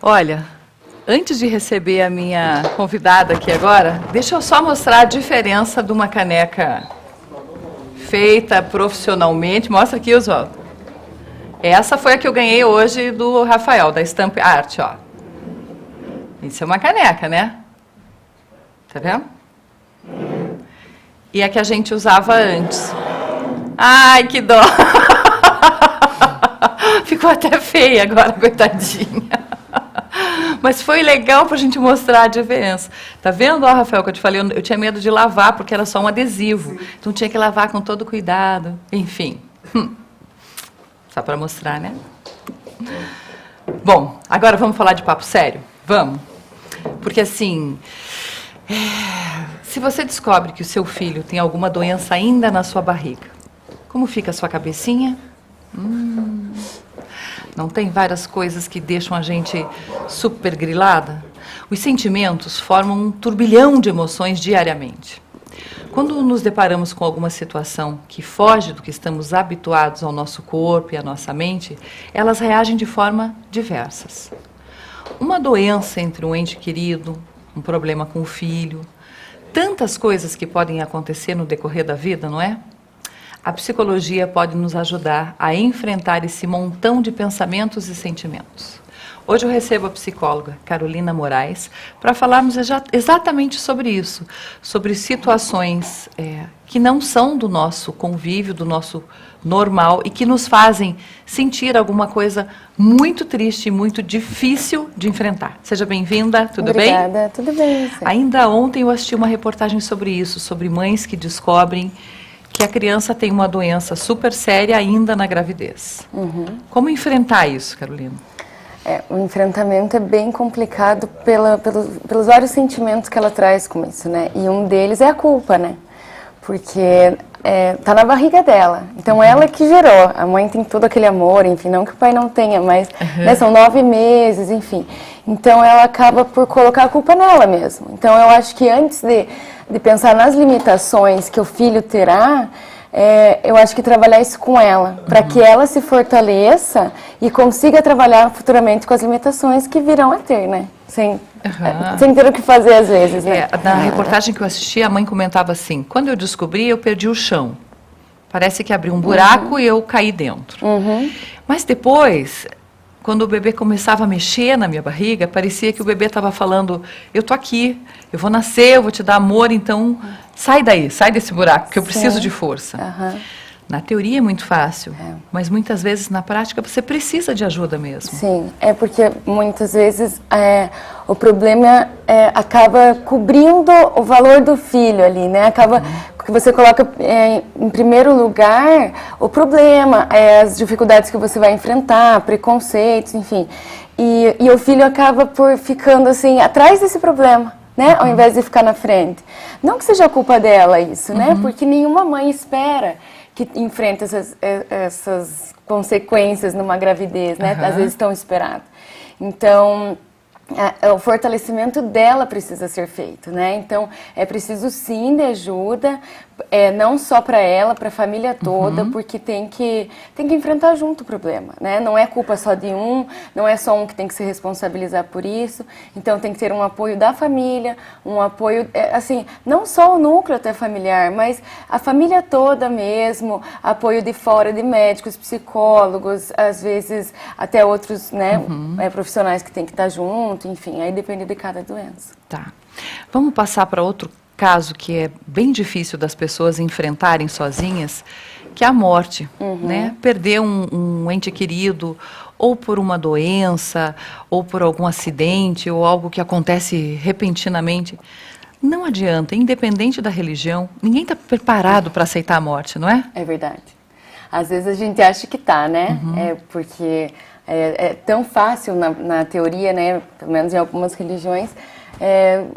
Olha, antes de receber a minha convidada aqui agora, deixa eu só mostrar a diferença de uma caneca feita profissionalmente. Mostra aqui, Oswaldo. Essa foi a que eu ganhei hoje do Rafael, da Stamp Art, ó. Isso é uma caneca, né? Tá vendo? E a que a gente usava antes. Ai, que dó! Ficou até feia agora, coitadinha. Mas foi legal para a gente mostrar a diferença. Tá vendo, ó, Rafael, que eu te falei? Eu tinha medo de lavar, porque era só um adesivo. Então tinha que lavar com todo cuidado. Enfim. Só para mostrar, né? Bom, agora vamos falar de papo sério? Vamos. Porque assim, se você descobre que o seu filho tem alguma doença ainda na sua barriga, como fica a sua cabecinha? Não tem várias coisas que deixam a gente super grilada? Os sentimentos formam um turbilhão de emoções diariamente. Quando nos deparamos com alguma situação que foge do que estamos habituados ao nosso corpo e à nossa mente, elas reagem de forma diversas. Uma doença entre um ente querido, um problema com o filho, tantas coisas que podem acontecer no decorrer da vida, não é? A psicologia pode nos ajudar a enfrentar esse montão de pensamentos e sentimentos. Hoje eu recebo a psicóloga Carolina Moraes para falarmos exatamente sobre isso, sobre situações que não são do nosso convívio, do nosso normal e que nos fazem sentir alguma coisa muito triste e muito difícil de enfrentar. Seja bem-vinda, tudo bem? Obrigada, tudo bem. Você? Ainda ontem eu assisti uma reportagem sobre isso, sobre mães que descobrem que a criança tem uma doença super séria ainda na gravidez. Como enfrentar isso, Carolina? O enfrentamento é bem complicado pelos vários sentimentos que ela traz com isso, né? E um deles é a culpa, né? Porque tá na barriga dela. Então ela que gerou. A mãe tem todo aquele amor, enfim, não que o pai não tenha, mas né, são 9 meses, enfim. Então ela acaba por colocar a culpa nela mesmo. Então eu acho que antes de pensar nas limitações que o filho terá, eu acho que trabalhar isso com ela, para que ela se fortaleça e consiga trabalhar futuramente com as limitações que virão a ter, né? Sem ter o que fazer às vezes, né? Na reportagem que eu assisti, a mãe comentava assim, quando eu descobri, eu perdi o chão. Parece que abriu um buraco e eu caí dentro. Mas depois, quando o bebê começava a mexer na minha barriga, parecia que o bebê estava falando, eu tô aqui, eu vou nascer, eu vou te dar amor, então sai daí, sai desse buraco, que eu preciso de força. Na teoria é muito fácil, mas muitas vezes na prática você precisa de ajuda mesmo. Sim, porque muitas vezes o problema acaba cobrindo o valor do filho ali, né? Acaba que você coloca em primeiro lugar o problema, as dificuldades que você vai enfrentar, preconceitos, enfim. E o filho acaba por ficando assim atrás desse problema, né? Ao invés de ficar na frente. Não que seja culpa dela isso, né? Porque nenhuma mãe espera que enfrenta essas consequências numa gravidez, né? Às vezes tão esperado. Então, o fortalecimento dela precisa ser feito, né? Então, é preciso sim de ajuda, não só para ela, para a família toda, porque tem que enfrentar junto o problema, né? Não é culpa só de um, não é só um que tem que se responsabilizar por isso. Então, tem que ter um apoio da família, um apoio, assim, não só o núcleo até familiar, mas a família toda mesmo, apoio de fora, de médicos, psicólogos, às vezes até outros, né, profissionais que tem que estar junto, enfim, aí depende de cada doença. Tá. Vamos passar para outro caso que é bem difícil das pessoas enfrentarem sozinhas, que é a morte, né? Perder um ente querido, ou por uma doença, ou por algum acidente, ou algo que acontece repentinamente. Não adianta, independente da religião, ninguém está preparado para aceitar a morte, não é? É verdade. Às vezes a gente acha que tá, né? Porque é tão fácil na teoria, né? Pelo menos em algumas religiões,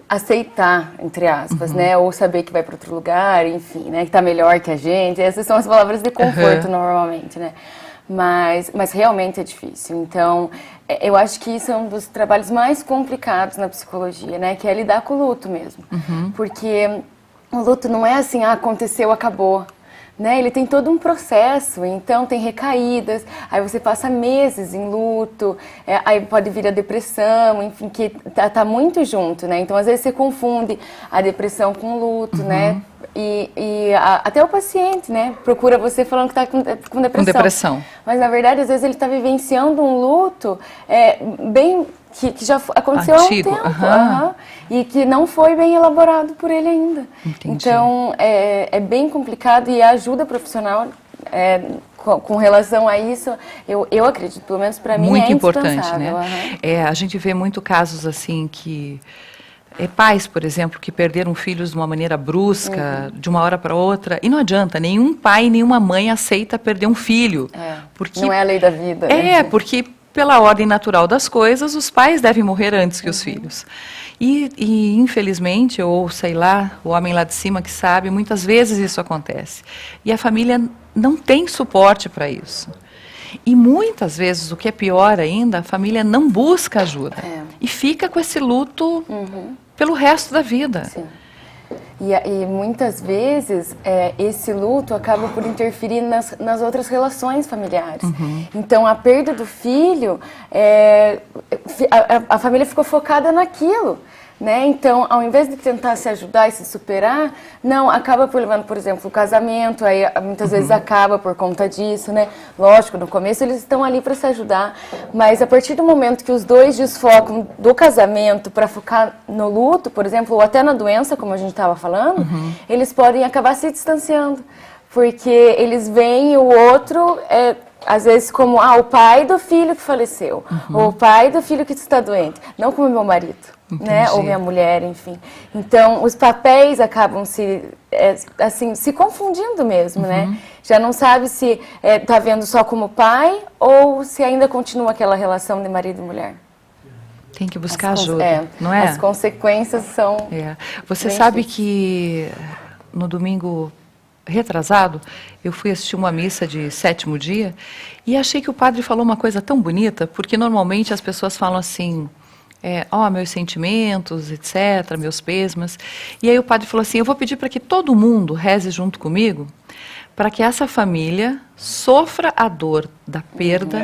aceitar, entre aspas, né? Ou saber que vai para outro lugar, enfim, né? Que está melhor que a gente. Essas são as palavras de conforto, normalmente, né? Mas realmente é difícil. Então, eu acho que isso é um dos trabalhos mais complicados na psicologia, né? Que é lidar com o luto mesmo. Porque o luto não é assim, aconteceu, acabou. né? Ele tem todo um processo, então tem recaídas, aí você passa meses em luto, aí pode vir a depressão, enfim, que tá muito junto, né? Então, às vezes, você confunde a depressão com o luto, né? Até o paciente, né? Procura você falando que tá com depressão. Com depressão. Mas, na verdade, às vezes ele tá vivenciando um luto bem... Que já aconteceu Antigo. há um tempo. E que não foi bem elaborado por ele ainda. Entendi. Então, é bem complicado e a ajuda profissional com relação a isso, eu acredito, pelo menos para mim, muito importante, né? Uhum. A gente vê muito casos assim que... pais, por exemplo, que perderam filhos de uma maneira brusca, de uma hora para outra, e não adianta, nenhum pai, nenhuma mãe aceita perder um filho. Porque não é a lei da vida. Porque pela ordem natural das coisas, os pais devem morrer antes que os filhos. E infelizmente, ou sei lá, o homem lá de cima que sabe, muitas vezes isso acontece. E a família não tem suporte para isso. E muitas vezes, o que é pior ainda, a família não busca ajuda. E fica com esse luto pelo resto da vida. Sim. E muitas vezes esse luto acaba por interferir nas outras relações familiares. Então, a perda do filho, a família ficou focada naquilo. Né? Então, ao invés de tentar se ajudar e se superar, não, acaba por levando, por exemplo, o casamento, aí muitas vezes acaba por conta disso, né? Lógico, no começo eles estão ali para se ajudar, mas a partir do momento que os dois desfocam do casamento para focar no luto, por exemplo, ou até na doença, como a gente estava falando, eles podem acabar se distanciando, porque eles veem o outro... às vezes como o pai do filho que faleceu, ou o pai do filho que está doente, não como meu marido, né? Ou minha mulher, enfim. Então, os papéis acabam se confundindo mesmo, né? Já não sabe se está vendo só como pai ou se ainda continua aquela relação de marido e mulher. Tem que buscar ajuda, não é? As consequências são... Você sabe que no domingo... retrasado, eu fui assistir uma missa de 7º dia e achei que o padre falou uma coisa tão bonita, porque normalmente as pessoas falam assim, meus sentimentos, etc., meus pêsames, e aí o padre falou assim, eu vou pedir para que todo mundo reze junto comigo, para que essa família sofra a dor da perda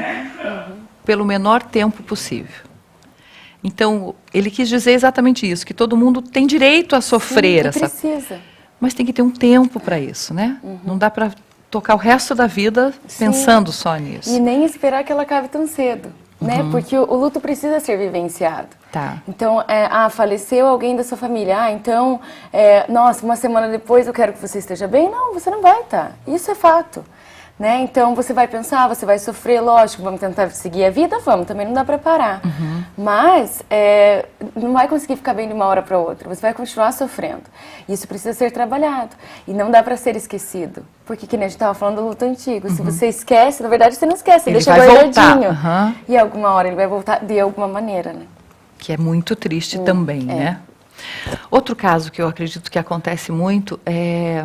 pelo menor tempo possível. Então, ele quis dizer exatamente isso, que todo mundo tem direito a sofrer essa... precisa. Mas tem que ter um tempo para isso, né? Não dá para tocar o resto da vida pensando só nisso. E nem esperar que ela acabe tão cedo, né? Porque o luto precisa ser vivenciado. Tá. Então, faleceu alguém da sua família. Então, nossa, uma semana depois eu quero que você esteja bem. Não, você não vai estar. Isso é fato. Né? Então, você vai pensar, você vai sofrer, lógico, vamos tentar seguir a vida? Vamos, também não dá para parar. Mas, não vai conseguir ficar bem de uma hora para outra, você vai continuar sofrendo. Isso precisa ser trabalhado e não dá para ser esquecido. Porque, que nem a gente estava falando do luto antigo, se você esquece, na verdade você não esquece, você deixa guardadinho. E alguma hora ele vai voltar de alguma maneira, né? Que é muito triste também, né? Outro caso que eu acredito que acontece muito é...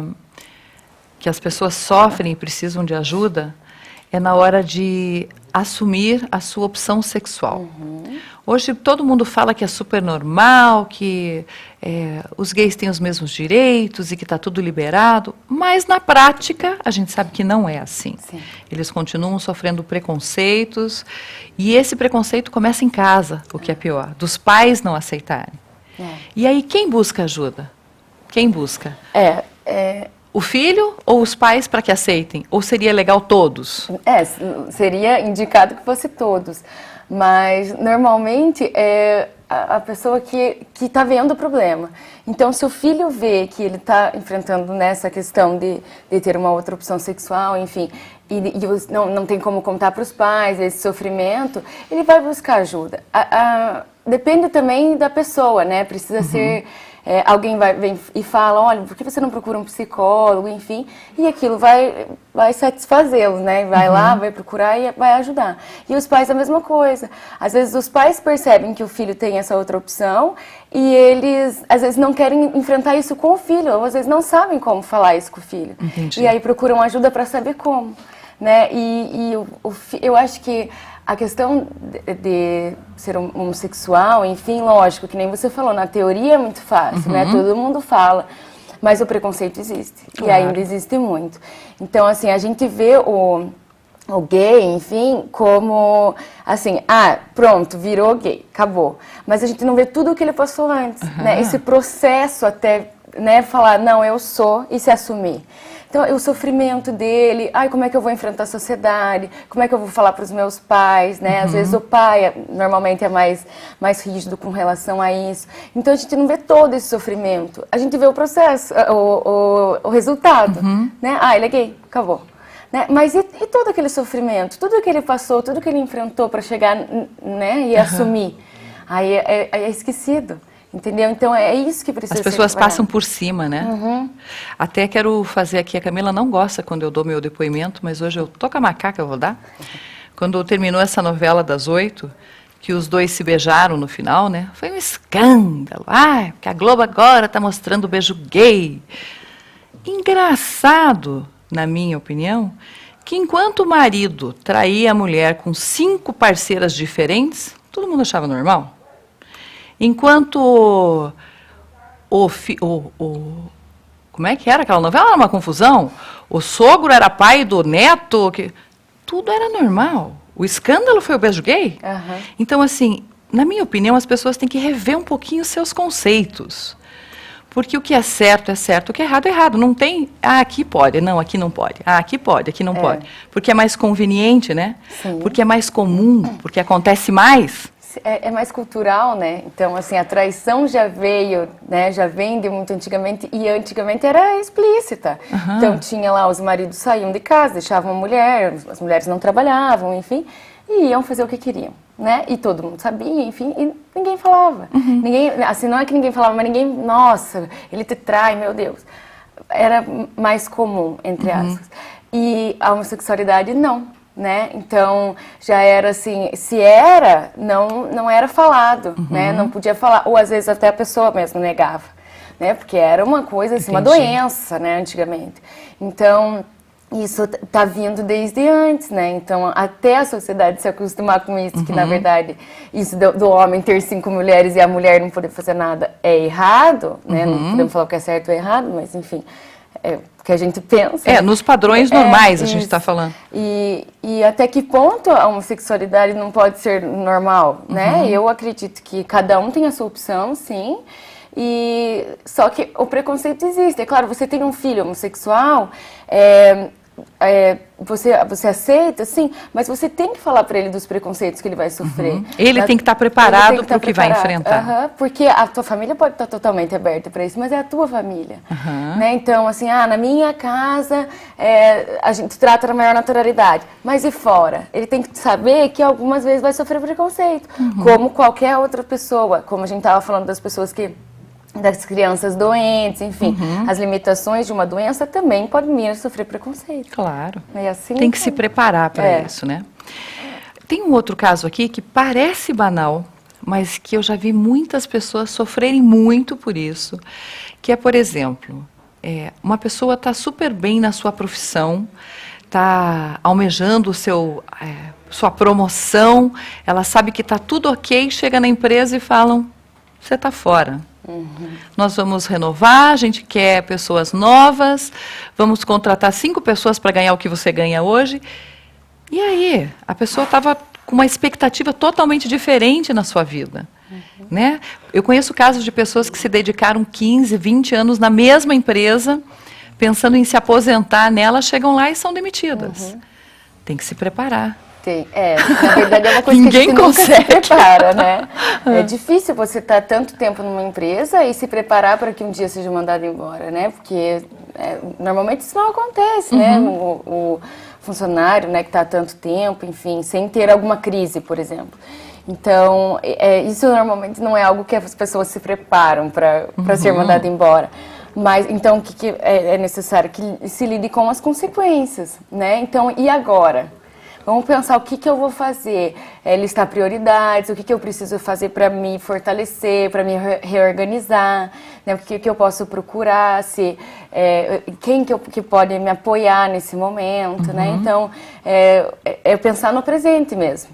que as pessoas sofrem e precisam de ajuda, é na hora de assumir a sua opção sexual. Hoje todo mundo fala que é super normal, que os gays têm os mesmos direitos e que está tudo liberado, mas na prática a gente sabe que não é assim. Sim. Eles continuam sofrendo preconceitos e esse preconceito começa em casa, o que é pior, dos pais não aceitarem. E aí quem busca ajuda? Quem busca? O filho ou os pais para que aceitem? Ou seria legal todos? Seria indicado que fosse todos. Mas, normalmente, é a pessoa que está vendo o problema. Então, se o filho vê que ele está enfrentando nessa questão de ter uma outra opção sexual, enfim, e não tem como contar para os pais esse sofrimento, ele vai buscar ajuda. Depende também da pessoa, né? Precisa ser... alguém vem e fala, olha, por que você não procura um psicólogo, enfim, e aquilo vai satisfazê-los, né? Vai lá, vai procurar e vai ajudar. E os pais a mesma coisa. Às vezes os pais percebem que o filho tem essa outra opção e eles, às vezes, não querem enfrentar isso com o filho, ou às vezes não sabem como falar isso com o filho. Entendi. E aí procuram ajuda para saber como, né? Eu acho que a questão de ser homossexual, enfim, lógico, que nem você falou, na teoria é muito fácil, né? Todo mundo fala. Mas o preconceito existe, Claro. e ainda existe muito. Então, assim, a gente vê o gay, enfim, como, assim, pronto, virou gay, acabou. Mas a gente não vê tudo o que ele passou antes, né? Esse processo até, né, falar, não, eu sou, e se assumir. Então, o sofrimento dele, como é que eu vou enfrentar a sociedade, como é que eu vou falar para os meus pais, né? Às vezes o pai normalmente é mais rígido com relação a isso. Então, a gente não vê todo esse sofrimento, a gente vê o processo, o resultado, né? Ele é gay, acabou. Né? Mas e todo aquele sofrimento, tudo que ele passou, tudo que ele enfrentou para chegar, né, e assumir, aí é esquecido, entendeu? Então é isso que precisa ser As pessoas trabalhado. passam por cima, né? Até quero fazer aqui, a Camila não gosta quando eu dou meu depoimento, mas hoje eu tô com a macaca, eu vou dar. Quando terminou essa novela das 8, que os dois se beijaram no final, né? Foi um escândalo. Porque a Globo agora está mostrando o beijo gay. Engraçado, na minha opinião, que enquanto o marido traía a mulher com 5 parceiras diferentes, todo mundo achava normal. Enquanto como é que era aquela novela? Era uma confusão. O sogro era pai do neto, tudo era normal. O escândalo foi o beijo gay. Então, assim, na minha opinião, as pessoas têm que rever um pouquinho os seus conceitos. Porque o que é certo, o que é errado. Não tem, aqui pode, não, aqui não pode. Aqui pode, aqui não pode. Porque é mais conveniente, né? Sim. Porque é mais comum, porque acontece mais. É mais cultural, né? Então, assim, a traição já veio, né? Já vem de muito antigamente, e antigamente era explícita. Então, tinha lá, os maridos saíam de casa, deixavam a mulher, as mulheres não trabalhavam, enfim, e iam fazer o que queriam, né? E todo mundo sabia, enfim, e ninguém falava. Ninguém, assim, não é que ninguém falava, mas ninguém, nossa, ele te trai, meu Deus. Era mais comum, entre aspas. E a homossexualidade, não. Né? Então, já era assim, se era, não era falado, né? Não podia falar, ou às vezes até a pessoa mesmo negava, né? Porque era uma coisa, assim, uma doença, né, antigamente. Então, isso tá vindo desde antes, né? Então, até a sociedade se acostumar com isso, que na verdade, isso do homem ter 5 mulheres e a mulher não poder fazer nada é errado, né? Não podemos falar o que é certo ou errado, mas enfim, é o que a gente pensa. Nos padrões normais a gente está falando. E até que ponto a homossexualidade não pode ser normal, né? Eu acredito que cada um tem a sua opção, sim. E só que o preconceito existe. É claro, você tem um filho homossexual, você aceita, sim, mas você tem que falar para ele dos preconceitos que ele vai sofrer. Ele tem que estar preparado para o que vai enfrentar. Porque a tua família pode estar totalmente aberta para isso, mas é a tua família. Né? Então, assim, na minha casa a gente trata na maior naturalidade, mas e fora? Ele tem que saber que algumas vezes vai sofrer preconceito, como qualquer outra pessoa, como a gente estava falando das pessoas das crianças doentes, enfim, as limitações de uma doença também podem vir a sofrer preconceito. Claro. E assim, tem que se preparar para isso, né? Tem um outro caso aqui que parece banal, mas que eu já vi muitas pessoas sofrerem muito por isso, que é, por exemplo, uma pessoa está super bem na sua profissão, está almejando sua promoção, ela sabe que está tudo ok, chega na empresa e falam, você está fora. Nós vamos renovar, a gente quer pessoas novas, vamos contratar 5 pessoas para ganhar o que você ganha hoje. E aí, a pessoa estava com uma expectativa totalmente diferente na sua vida. Né? Eu conheço casos de pessoas que se dedicaram 15, 20 anos na mesma empresa, pensando em se aposentar nela, chegam lá e são demitidas. Tem que se preparar. Na verdade é uma coisa Ninguém que a gente consegue. nunca se prepara, né? É difícil você estar tanto tempo numa empresa e se preparar para que um dia seja mandado embora, né? Porque normalmente isso não acontece, né? O funcionário, né, que está há tanto tempo, enfim, sem ter alguma crise, por exemplo. Então, isso normalmente não é algo que as pessoas se preparam para ser mandado embora. Mas, então, o que é necessário? Que se lide com as consequências, né? Então, e agora? Vamos pensar o que eu vou fazer, listar prioridades, o que eu preciso fazer para me fortalecer, para me reorganizar, né? O que eu posso procurar, quem que pode me apoiar nesse momento, né? Então, é pensar no presente mesmo.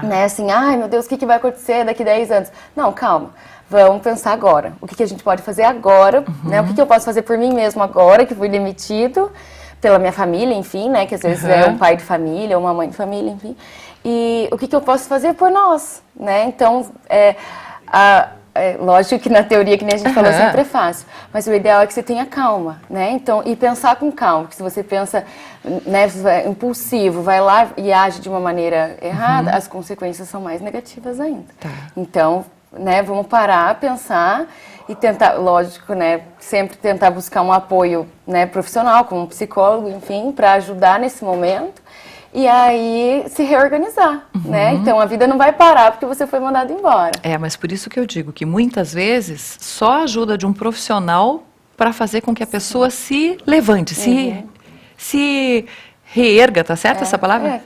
Né? Assim, ai meu Deus, o que vai acontecer daqui 10 anos? Não, calma. Vamos pensar agora. O que a gente pode fazer agora, né? O que eu posso fazer por mim mesmo agora, que fui demitido, pela minha família, enfim, né? Que às vezes é um pai de família, ou uma mãe de família, enfim. E o que eu posso fazer por nós, né? Então, lógico que na teoria, que nem a gente falou, sempre é fácil. Mas o ideal é que você tenha calma, né? Então, e pensar com calma, porque se você pensa, né, impulsivo, vai lá e age de uma maneira errada, as consequências são mais negativas ainda. Então, né, vamos parar, pensar e tentar, lógico, né, sempre tentar buscar um apoio, né, profissional, como um psicólogo, enfim, para ajudar nesse momento. E aí se reorganizar, né? Então a vida não vai parar porque você foi mandado embora. Mas por isso que eu digo que muitas vezes só a ajuda de um profissional para fazer com que a pessoa se levante, se reerga, tá certo essa palavra?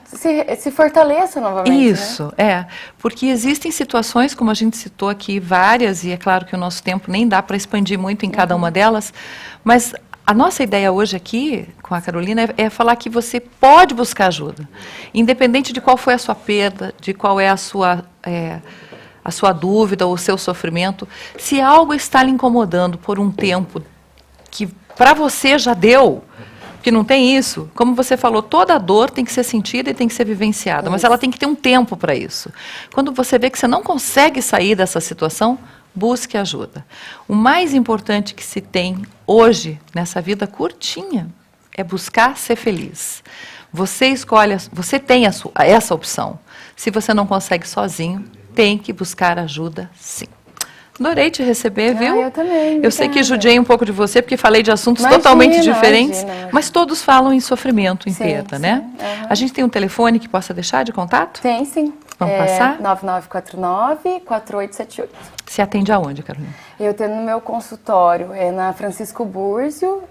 Se fortaleça novamente. Isso, né? Porque existem situações, como a gente citou aqui, várias, e é claro que o nosso tempo nem dá para expandir muito em cada uma delas, mas a nossa ideia hoje aqui, com a Carolina, é falar que você pode buscar ajuda, independente de qual foi a sua perda, de qual é a sua dúvida ou o seu sofrimento. Se algo está lhe incomodando por um tempo que para você já deu, que não tem isso, como você falou, toda dor tem que ser sentida e tem que ser vivenciada, mas ela tem que ter um tempo para isso. Quando você vê que você não consegue sair dessa situação, busque ajuda. O mais importante que se tem hoje, nessa vida curtinha, é buscar ser feliz. Você escolhe, você tem essa opção. Se você não consegue sozinho, tem que buscar ajuda, sim. Adorei te receber, viu? Eu também. Eu sei que judiei um pouco de você, porque falei de assuntos totalmente diferentes, mas todos falam em sofrimento, em perda, né? A gente tem um telefone que possa deixar de contato? Tem, sim. Vamos passar? 9949-4878. Você atende aonde, Carolina? Eu tenho no meu consultório, na Francisco Búrzio,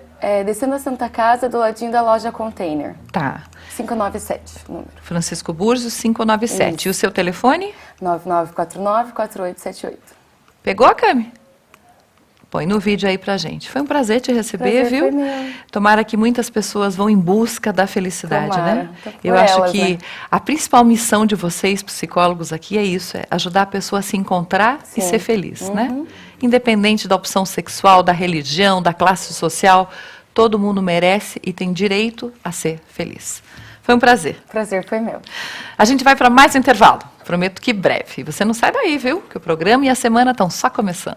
descendo a Santa Casa, do ladinho da loja Container. Tá. 597, número. Francisco Búrzio, 597. Isso. E o seu telefone? 9949-4878. Pegou, Cami? Põe no vídeo aí pra gente. Foi um prazer te receber, viu? Foi meu. Tomara que muitas pessoas vão em busca da felicidade, né? Eu elas, acho que a principal missão de vocês, psicólogos aqui, é isso, é ajudar a pessoa a se encontrar e ser feliz, né? Independente da opção sexual, da religião, da classe social, todo mundo merece e tem direito a ser feliz. Foi um prazer. Prazer foi meu. A gente vai para mais um intervalo. Prometo que breve. E você não sai daí, viu? Que o programa e a semana estão só começando.